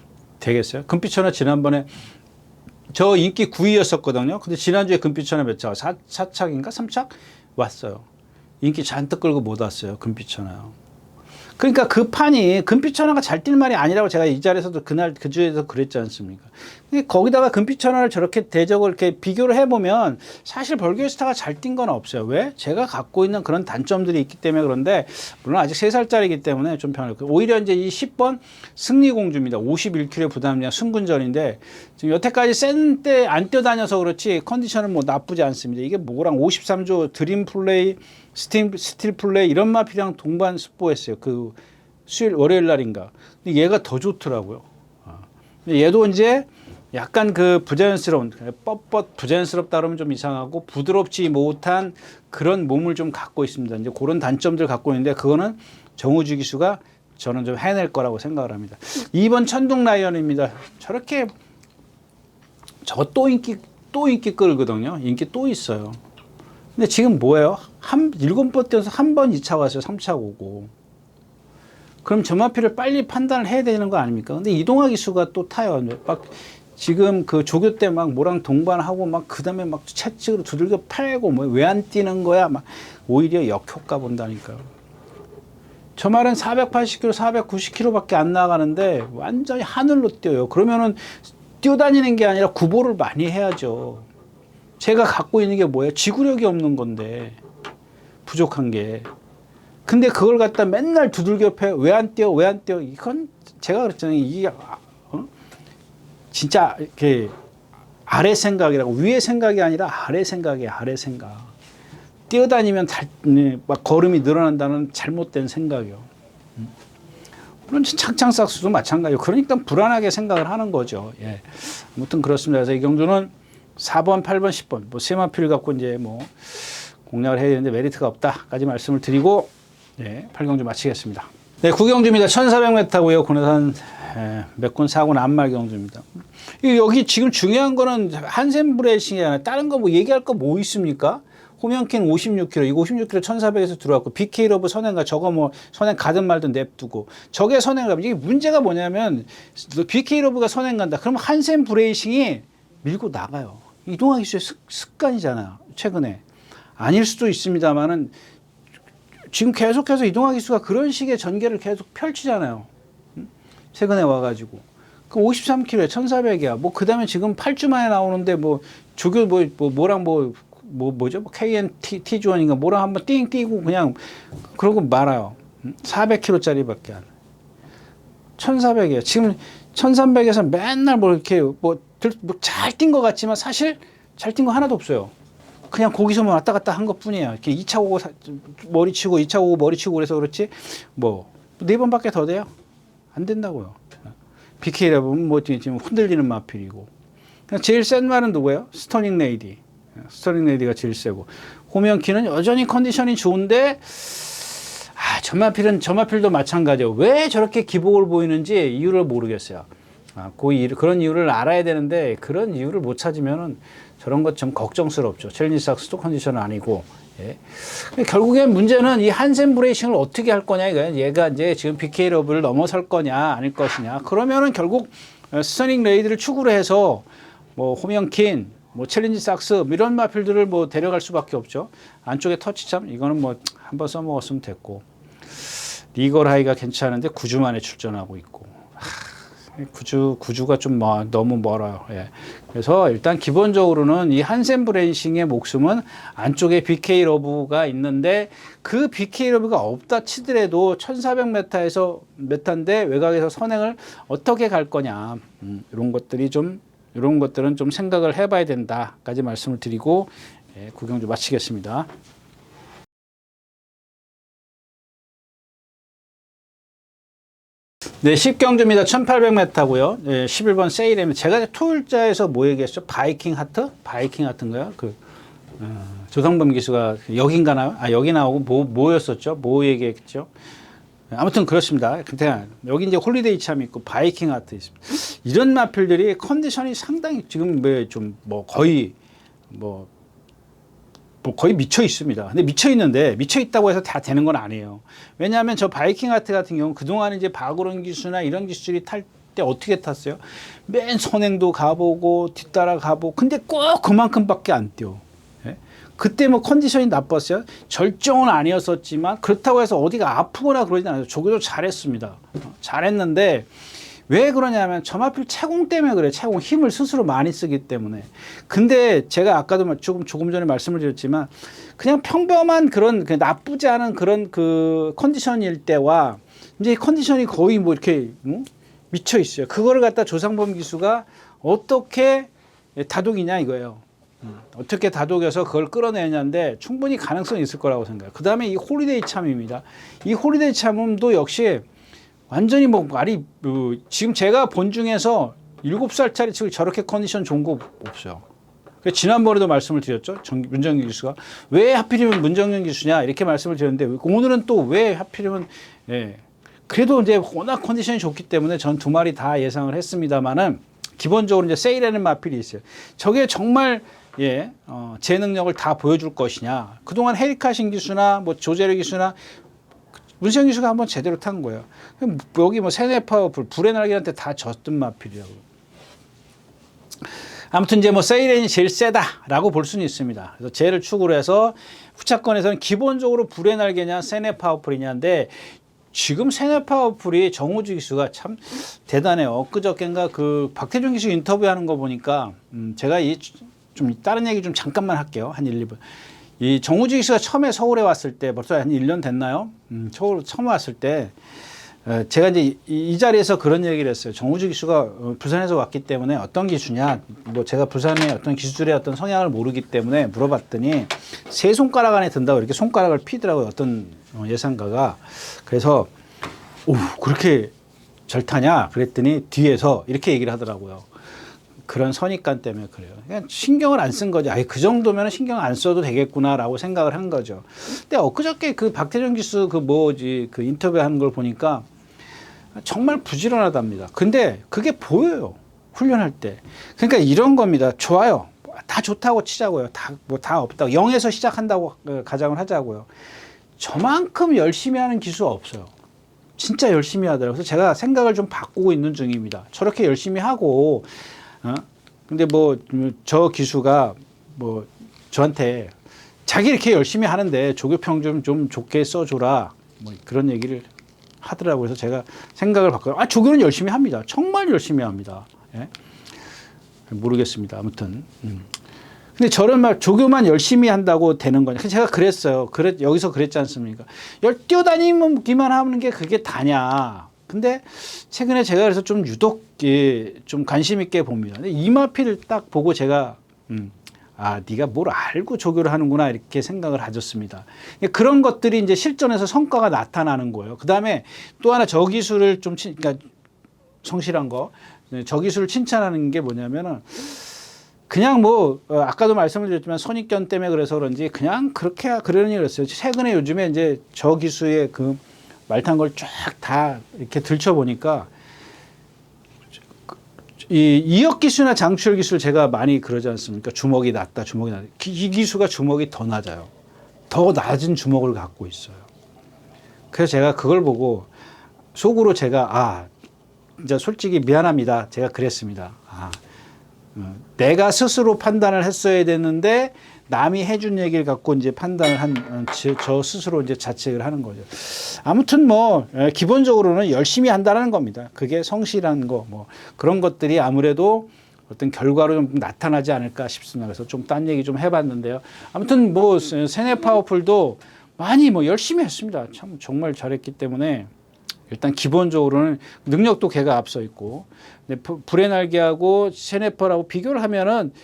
되겠어요? 금빛 천하 지난번에 저 인기 9위였었거든요. 근데 지난주에 금빛 천하 몇 차? 4착인가? 3착? 왔어요. 인기 잔뜩 끌고 못 왔어요. 금빛 천하. 그러니까 그 판이 금빛천하가 잘 뛸 말이 아니라고 제가 이 자리에서도 그 주에서 그랬지 않습니까? 근데 거기다가 금빛천하를 저렇게 대적을 이렇게 비교를 해보면 사실 벌교의 스타가 잘 뛴 건 없어요. 왜? 제가 갖고 있는 그런 단점들이 있기 때문에 그런데 물론 아직 3살짜리이기 때문에 좀 편할 거예요. 오히려 이제 이 10번 승리공주입니다. 51kg 부담량 승군전인데 지금 여태까지 센 때 안 뛰어다녀서 그렇지 컨디션은 뭐 나쁘지 않습니다. 이게 뭐랑 53조 드림 플레이 스틸 플레이 이런 마필이랑 동반 습보했어요. 그 수요일 월요일 날인가. 근데 얘가 더 좋더라고요. 얘도 이제 약간 그 부자연스러운 뻣뻣 부자연스럽다 그러면 좀 이상하고 부드럽지 못한 그런 몸을 좀 갖고 있습니다. 이제 그런 단점들 갖고 있는데 그거는 정우주 기수가 저는 좀 해낼 거라고 생각을 합니다. 2번 천둥 라이언입니다. 저렇게 저거 또 인기 끌거든요. 인기 또 있어요. 근데 지금 뭐예요? 7번 뛰어서 한 번 2차 왔어요. 3차 오고. 그럼 점화표를 빨리 판단을 해야 되는 거 아닙니까? 근데 이동화 기수가 또 타요. 막 지금 그 조교 때 막 뭐랑 동반하고 막 그 다음에 막 채찍으로 두들겨 패고 뭐 왜 안 뛰는 거야? 막 오히려 역효과 본다니까요. 저 말은 480km, 490km 밖에 안 나가는데 완전히 하늘로 뛰어요. 그러면은 뛰어다니는 게 아니라 구보를 많이 해야죠. 제가 갖고 있는 게 뭐예요? 지구력이 없는 건데 부족한 게. 근데 그걸 갖다 맨날 두들겨 패. 왜 안 뛰어? 왜 안 뛰어? 이건 제가 그랬잖아요. 이게 진짜 이렇게 아래 생각이라고. 위의 생각이 아니라 아래 생각이에요. 아래 생각. 뛰어다니면 막 걸음이 늘어난다는 잘못된 생각이요. 물론 창창삭수도 마찬가지요. 그러니까 불안하게 생각을 하는 거죠. 예. 아무튼 그렇습니다. 그래서 이 경주는 4번, 8번, 10번 뭐 세 마필 갖고 이제 뭐 공략을 해야 되는데 메리트가 없다까지 말씀을 드리고 네, 8경주 마치겠습니다. 네, 9경주입니다. 1400m고요. 군산 맥군 4군 안말 경주입니다. 여기 지금 중요한 거는 한샘 브레이싱이 아니라 다른 거 뭐 얘기할 거 뭐 있습니까? 호명킨 56km, 이거 56km 1400에서 들어왔고, BK 러브 선행가 저거 뭐 선행 가든 말든 냅두고, 저게 선행을 가면 이게 문제가 뭐냐면, BK 러브가 선행 간다. 그러면 한샘 브레이싱이 밀고 나가요. 이동하기 수의 습관이잖아요. 최근에. 아닐 수도 있습니다만은, 지금 계속해서 이동하기 수가 그런 식의 전개를 계속 펼치잖아요. 최근에 와가지고. 그 53km에 1400이야. 뭐, 그 다음에 지금 8주 만에 나오는데, 뭐, 조교 뭐랑 뭐죠? 뭐 KNT1인가 뭐랑 한번 띵 뛰고 그냥 그러고 말아요. 400km짜리밖에 안 해. 1400이에요. 지금 1300에서 맨날 뭐 이렇게 잘 뛴 것 같지만 사실 잘 뛴 거 하나도 없어요. 그냥 거기서만 왔다 갔다 한 것 뿐이에요. 이렇게 2차 오고 머리 치고 2차 오고 머리 치고 그래서 그렇지 뭐 4번밖에 더 돼요. 안 된다고요. BK라보면 뭐 지금 흔들리는 마필이고. 제일 센 말은 누구예요? 스터닝 레이디. 스터링 레이디가 제일 세고, 호명키는 여전히 컨디션이 좋은데 저마필도 마찬가지예요. 왜 저렇게 기복을 보이는지 이유를 모르겠어요. 그런 이유를 알아야 되는데 그런 이유를 못 찾으면은 저런 것 좀 걱정스럽죠. 챌린지 삭스도 컨디션은 아니고. 예. 결국엔 문제는 이 한샘 브레이싱을 어떻게 할 거냐 이거예요. 얘가 이제 지금 BK 러브를 넘어설 거냐 아닐 것이냐. 그러면은 결국 스터닝 레이디를 축으로 해서 뭐 호명킨 뭐 챌린지 삭스 이런 마필들을 뭐 데려갈 수밖에 없죠. 안쪽에 터치참 이거는 뭐 한번 써먹었으면 됐고, 리걸 하이가 괜찮은데 9주 만에 출전하고 있고, 구주가 좀 너무 멀어요. 예. 그래서 일단 기본적으로는 이 한샘 브레이싱의 목숨은 안쪽에 BK 러브가 있는데, 그 BK 러브가 없다 치더라도 1400m에서 메타인데 외곽에서 선행을 어떻게 갈 거냐, 이런 것들은 좀 생각을 해봐야 된다까지 말씀을 드리고, 예, 구경주 마치겠습니다. 네, 10경주입니다. 1800m고요. 네, 11번 세일입니다. 제가 토요일자에서 뭐 얘기했죠? 바이킹 하트인가요? 조성범 기수가 여긴가나요? 여기 나오고 뭐였었죠? 뭐 얘기했죠? 아무튼 그렇습니다. 근데 여기 이제 홀리데이 참 있고 바이킹 하트 있습니다. 이런 마필들이 컨디션이 상당히 지금 거의 미쳐 있습니다. 근데 미쳐 있다고 해서 다 되는 건 아니에요. 왜냐하면 저 바이킹 하트 같은 경우 그동안 이제 박우론 기수나 이런 기수들이 탈 때 어떻게 탔어요? 맨 선행도 가보고 뒤따라 가보고, 근데 꼭 그만큼밖에 안 뛰어. 그때 뭐 컨디션이 나빴어요? 절정은 아니었었지만 그렇다고 해서 어디가 아프거나 그러진 않아요. 조교도 잘했습니다. 잘했는데 왜 그러냐면 저마필 채공 때문에 그래요. 채공 힘을 스스로 많이 쓰기 때문에. 근데 제가 아까도 조금 전에 말씀을 드렸지만 그냥 평범한 그런 나쁘지 않은 그런 그 컨디션일 때와 이제 컨디션이 거의 뭐 이렇게 미쳐 있어요. 그거를 갖다 조상범 기수가 어떻게 다독이냐 이거예요. 어떻게 다독여서 그걸 끌어내냐인데 충분히 가능성이 있을 거라고 생각해요. 그 다음에 이 홀리데이 참입니다. 이 홀리데이 참음도 역시 완전히 지금 제가 본 중에서 7살짜리 치고 저렇게 컨디션 좋은 거 없어요. 지난번에도 말씀을 드렸죠. 문정현 기수가 왜 하필이면 문정현 기수냐 이렇게 말씀을 드렸는데 오늘은 또 왜 하필이면, 예. 그래도 이제 워낙 컨디션이 좋기 때문에 전 두 마리 다 예상을 했습니다만은 기본적으로 이제 세일하는 마필이 있어요. 저게 정말 제 능력을 다 보여줄 것이냐. 그동안 헤리카신 기수나 뭐 조제르 기수나 문세영 기수가 한번 제대로 탄 거예요. 여기 뭐 세네파워 불의 날개한테 다 졌던 마필이라고. 아무튼 이제 뭐 세이렌이 제일 세다라고 볼 수는 있습니다. 그래서 쟤를 축으로 해서 후차권에서는 기본적으로 불의 날개냐 세네파워풀이냐인데, 지금 세네파워풀이 정우주 기수가 참 대단해요. 엊그저께인가 그 박태준 기수 인터뷰하는 거 보니까 제가 좀 다른 얘기 좀 잠깐만 할게요. 한 1, 2분. 이 정우주 기수가 처음에 서울에 왔을 때 벌써 한 1년 됐나요? 처음 왔을 때 제가 이제 이 자리에서 그런 얘기를 했어요. 정우주 기수가 부산에서 왔기 때문에 어떤 기수냐, 뭐 제가 부산의 어떤 기수들의 어떤 성향을 모르기 때문에 물어봤더니 세 손가락 안에 든다고 이렇게 손가락을 피더라고요. 어떤 예상가가. 그래서 오, 그렇게 절타냐? 그랬더니 뒤에서 이렇게 얘기를 하더라고요. 그런 선입관 때문에 그래요. 그냥 신경을 안 쓴 거죠. 아예 그 정도면 신경 안 써도 되겠구나라고 생각을 한 거죠. 근데 엊그저께 그 박태정 기수 그 인터뷰하는 걸 보니까 정말 부지런하답니다. 근데 그게 보여요. 훈련할 때. 그러니까 이런 겁니다. 좋아요. 다 좋다고 치자고요. 다 없다고. 0에서 시작한다고 가정을 하자고요. 저만큼 열심히 하는 기수가 없어요. 진짜 열심히 하더라고요. 그래서 제가 생각을 좀 바꾸고 있는 중입니다. 저렇게 열심히 하고, 근데 뭐, 저 기수가 뭐, 저한테 자기 이렇게 열심히 하는데 조교평 좀 좋게 써줘라. 뭐 그런 얘기를 하더라고요. 그래서 제가 생각을 바꿔요. 조교는 열심히 합니다. 정말 열심히 합니다. 예? 모르겠습니다. 아무튼. 근데 저런 말, 조교만 열심히 한다고 되는 거냐. 제가 그랬어요. 여기서 그랬지 않습니까? 뛰어다니기만 하는 게 그게 다냐. 근데 최근에 제가 그래서 좀 유독 좀 관심 있게 봅니다. 근데 이마필을 딱 보고 제가 네가 뭘 알고 조교를 하는구나 이렇게 생각을 가졌습니다. 그런 것들이 이제 실전에서 성과가 나타나는 거예요. 그 다음에 또 하나 저 기술을 그러니까 성실한 거, 저 기술을 칭찬하는 게 뭐냐면은 그냥 뭐 아까도 말씀을 드렸지만 선입견 때문에 그래서 그런지 그냥 그렇게 그러니 그랬어요. 최근에 요즘에 이제 저 기수의 그 말탄 걸 쫙 다 이렇게 들춰보니까 이 이역 기수나 장추열 기술 제가 많이 그러지 않습니까? 주먹이 낮다, 주먹이 낮다. 이 기수가 주먹이 더 낮아요. 더 낮은 주먹을 갖고 있어요. 그래서 제가 그걸 보고 속으로 제가 이제 솔직히 미안합니다. 제가 그랬습니다. 내가 스스로 판단을 했어야 됐는데 남이 해준 얘기를 갖고 이제 판단을 저 스스로 이제 자책을 하는 거죠. 아무튼 뭐 기본적으로는 열심히 한다는 겁니다. 그게 성실한 거 뭐 그런 것들이 아무래도 어떤 결과로 좀 나타나지 않을까 싶습니다. 그래서 좀 딴 얘기 좀 해봤는데요. 아무튼 뭐 세네 파워풀도 많이 뭐 열심히 했습니다. 참 정말 잘했기 때문에 일단 기본적으로는 능력도 걔가 앞서 있고, 불의 날개하고 세네퍼라고 비교를 하면은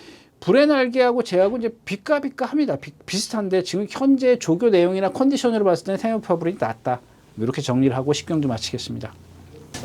불의 날개하고 쟤하고 이제 비까비까 합니다. 비슷한데 지금 현재 조교 내용이나 컨디션으로 봤을 때는 세네퍼블이 낫다. 이렇게 정리를 하고 10경주 마치겠습니다.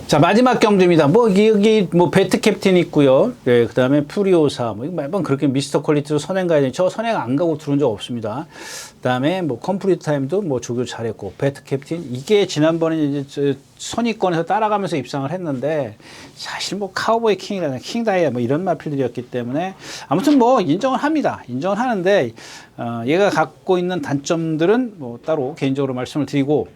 자, 마지막 경주입니다. 여기 배트 캡틴 있고요. 네, 그 다음에 푸리오사. 매번 그렇게 미스터 퀄리티로 선행 가야 되니 저 선행 안 가고 들어온 적 없습니다. 그 다음에 컴플리트 타임도 조교 잘했고, 배트 캡틴. 이게 지난번에 이제 선의권에서 따라가면서 입상을 했는데, 사실 카우보이 킹이라는 킹다이아 이런 마필들이었기 때문에, 아무튼 인정을 합니다. 인정을 하는데, 얘가 갖고 있는 단점들은 따로 개인적으로 말씀을 드리고,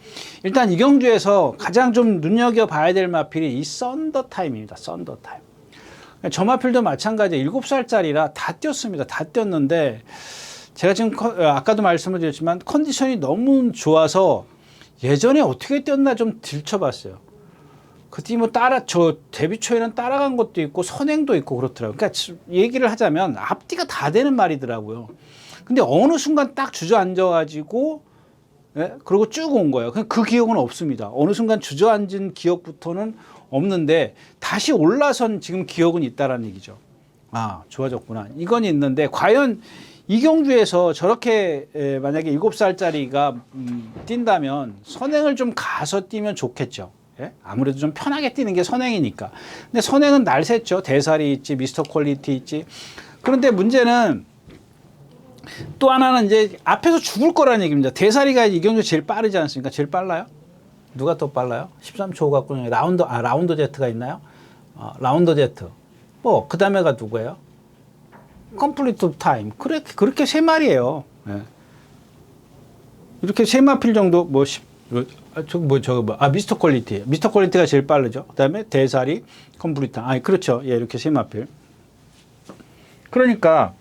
일단 이 경주에서 가장 좀 눈여겨봐야 될 마필이 이 썬더 타임입니다. 썬더 타임. 저 마필도 마찬가지예요. 7살짜리라 다 뛰었습니다. 다 뛰었는데, 제가 지금 아까도 말씀을 드렸지만 컨디션이 너무 좋아서 예전에 어떻게 뛰었나 좀 들춰봤어요. 그때 저 데뷔 초에는 따라간 것도 있고 선행도 있고 그렇더라고요. 그러니까 얘기를 하자면 앞뒤가 다 되는 말이더라고요. 근데 어느 순간 딱 주저앉아가지고, 그리고 쭉 온 거예요. 그 기억은 없습니다. 어느 순간 주저앉은 기억부터는 없는데 다시 올라선 지금 기억은 있다라는 얘기죠. 좋아졌구나. 이건 있는데 과연 이 경주에서 저렇게 만약에 7살짜리가 뛴다면 선행을 좀 가서 뛰면 좋겠죠. 예? 아무래도 좀 편하게 뛰는 게 선행이니까. 근데 선행은 날 샜죠. 대살이 있지, 미스터 퀄리티 있지. 그런데 문제는 또 하나는 이제 앞에서 죽을 거라는 얘기입니다. 대살이가 이 경주 제일 빠르지 않습니까? 제일 빨라요? 누가 더 빨라요? 13초 갖고 라운더 제트가 있나요? 라운더 제트. 그 다음에가 누구예요? 컴플리트 타임. 그렇게 세 마리예요. 예. 이렇게 세 마필 정도 미스터 퀄리티. 미스터 퀄리티가 제일 빠르죠. 그다음에 대사리, 컴플리트. 그렇죠. 예, 이렇게 세 마필. 그러니까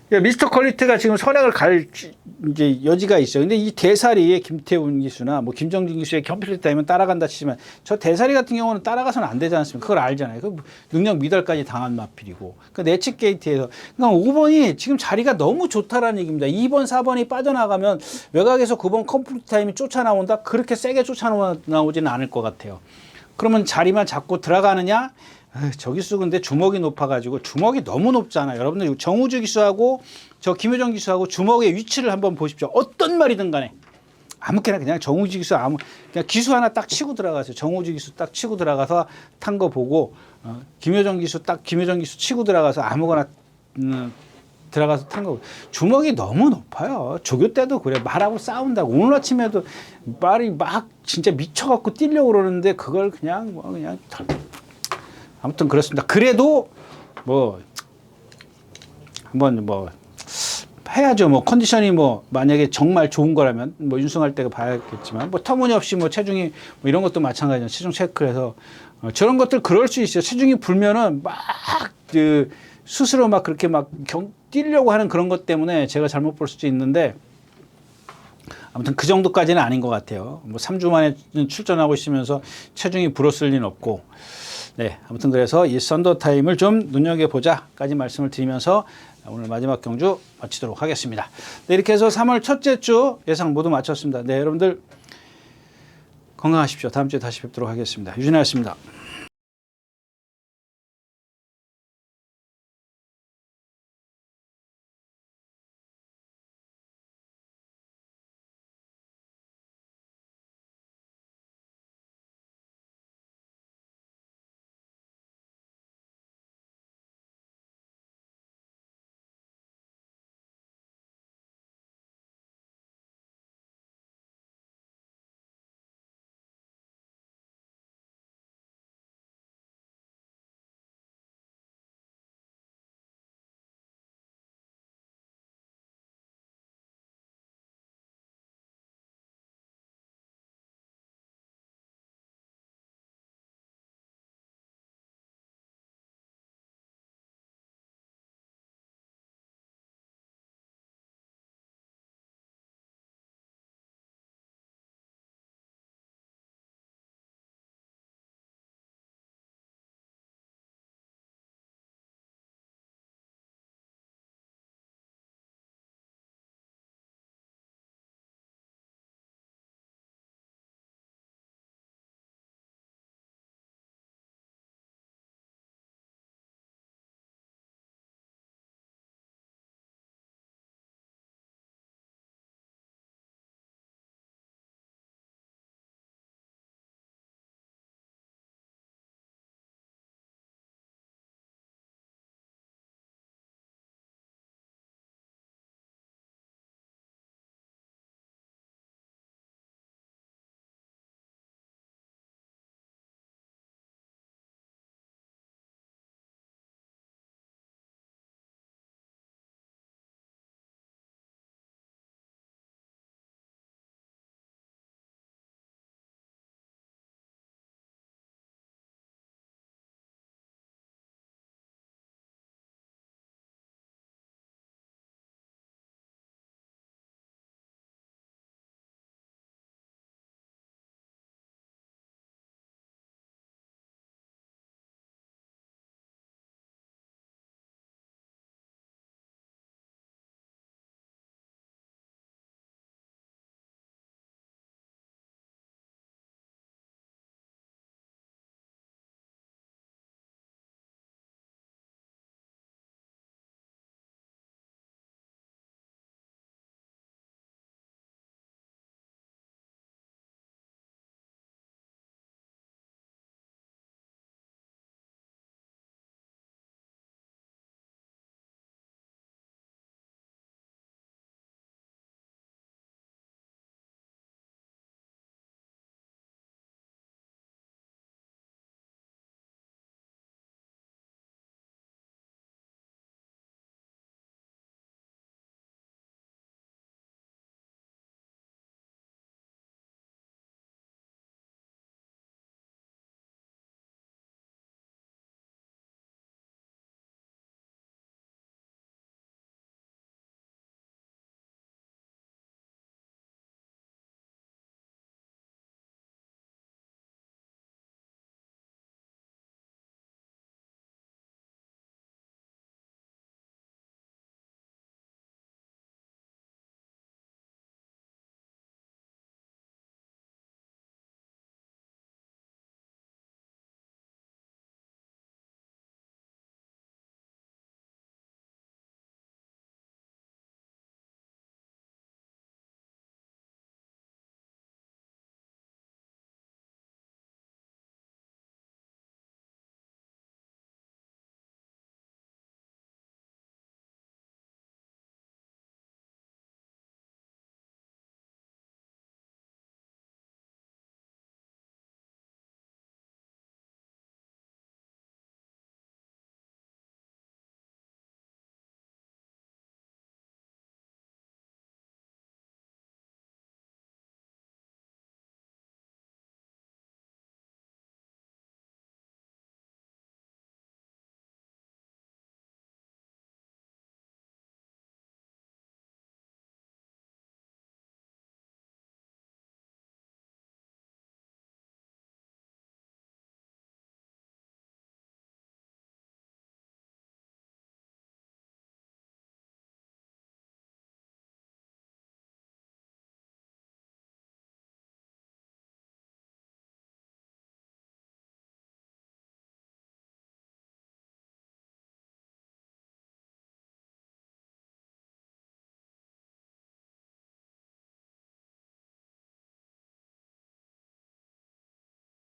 미스터 퀄리티가 지금 선행을 갈 이제 여지가 있어요. 근데 이 대사리의 김태훈 기수나 뭐 김정진 기수의 컴퓨터 타임은 따라간다 치지만 저 대사리 같은 경우는 따라가서는 안 되지 않습니까? 그걸 알잖아요. 그 능력 미달까지 당한 마필이고. 그 내치 게이트에서 그러니까 5번이 지금 자리가 너무 좋다라는 얘기입니다. 2번, 4번이 빠져나가면 외곽에서 9번 컴퓨터 타임이 쫓아나온다. 그렇게 세게 쫓아나오지는 않을 것 같아요. 그러면 자리만 잡고 들어가느냐? 저기수 근데 주먹이 높아가지고 주먹이 너무 높잖아요. 여러분들 정우주 기수하고 저 김효정 기수하고 주먹의 위치를 한번 보십시오. 어떤 말이든 간에 아무렇게나 그냥 정우주 기수 그냥 기수 하나 딱 치고 들어가세요. 정우주 기수 딱 치고 들어가서 탄 거 보고 김효정 기수 치고 들어가서 아무거나 들어가서 탄 거 주먹이 너무 높아요. 조교 때도 그래 말하고 싸운다고 오늘 아침에도 말이 막 진짜 미쳐갖고 뛰려고 그러는데 그걸 그냥 아무튼 그렇습니다. 그래도 뭐 한번 뭐 해야죠. 뭐 컨디션이 뭐 만약에 정말 좋은 거라면 뭐 윤승할 때가 봐야겠지만 뭐 터무니없이 뭐 체중이 뭐 이런 것도 마찬가지죠. 체중 체크해서 저런 것들 그럴 수 있어요. 체중이 불면은 막 그 스스로 막 그렇게 막 뛰려고 하는 그런 것 때문에 제가 잘못 볼 수도 있는데 아무튼 그 정도까지는 아닌 것 같아요. 뭐 3주 만에 출전하고 있으면서 체중이 불었을 리는 없고. 네, 아무튼 그래서 이 썬더 타임을 좀 눈여겨보자까지 말씀을 드리면서 오늘 마지막 경주 마치도록 하겠습니다. 네, 이렇게 해서 3월 첫째 주 예상 모두 마쳤습니다. 네, 여러분들 건강하십시오. 다음 주에 다시 뵙도록 하겠습니다. 유진아였습니다.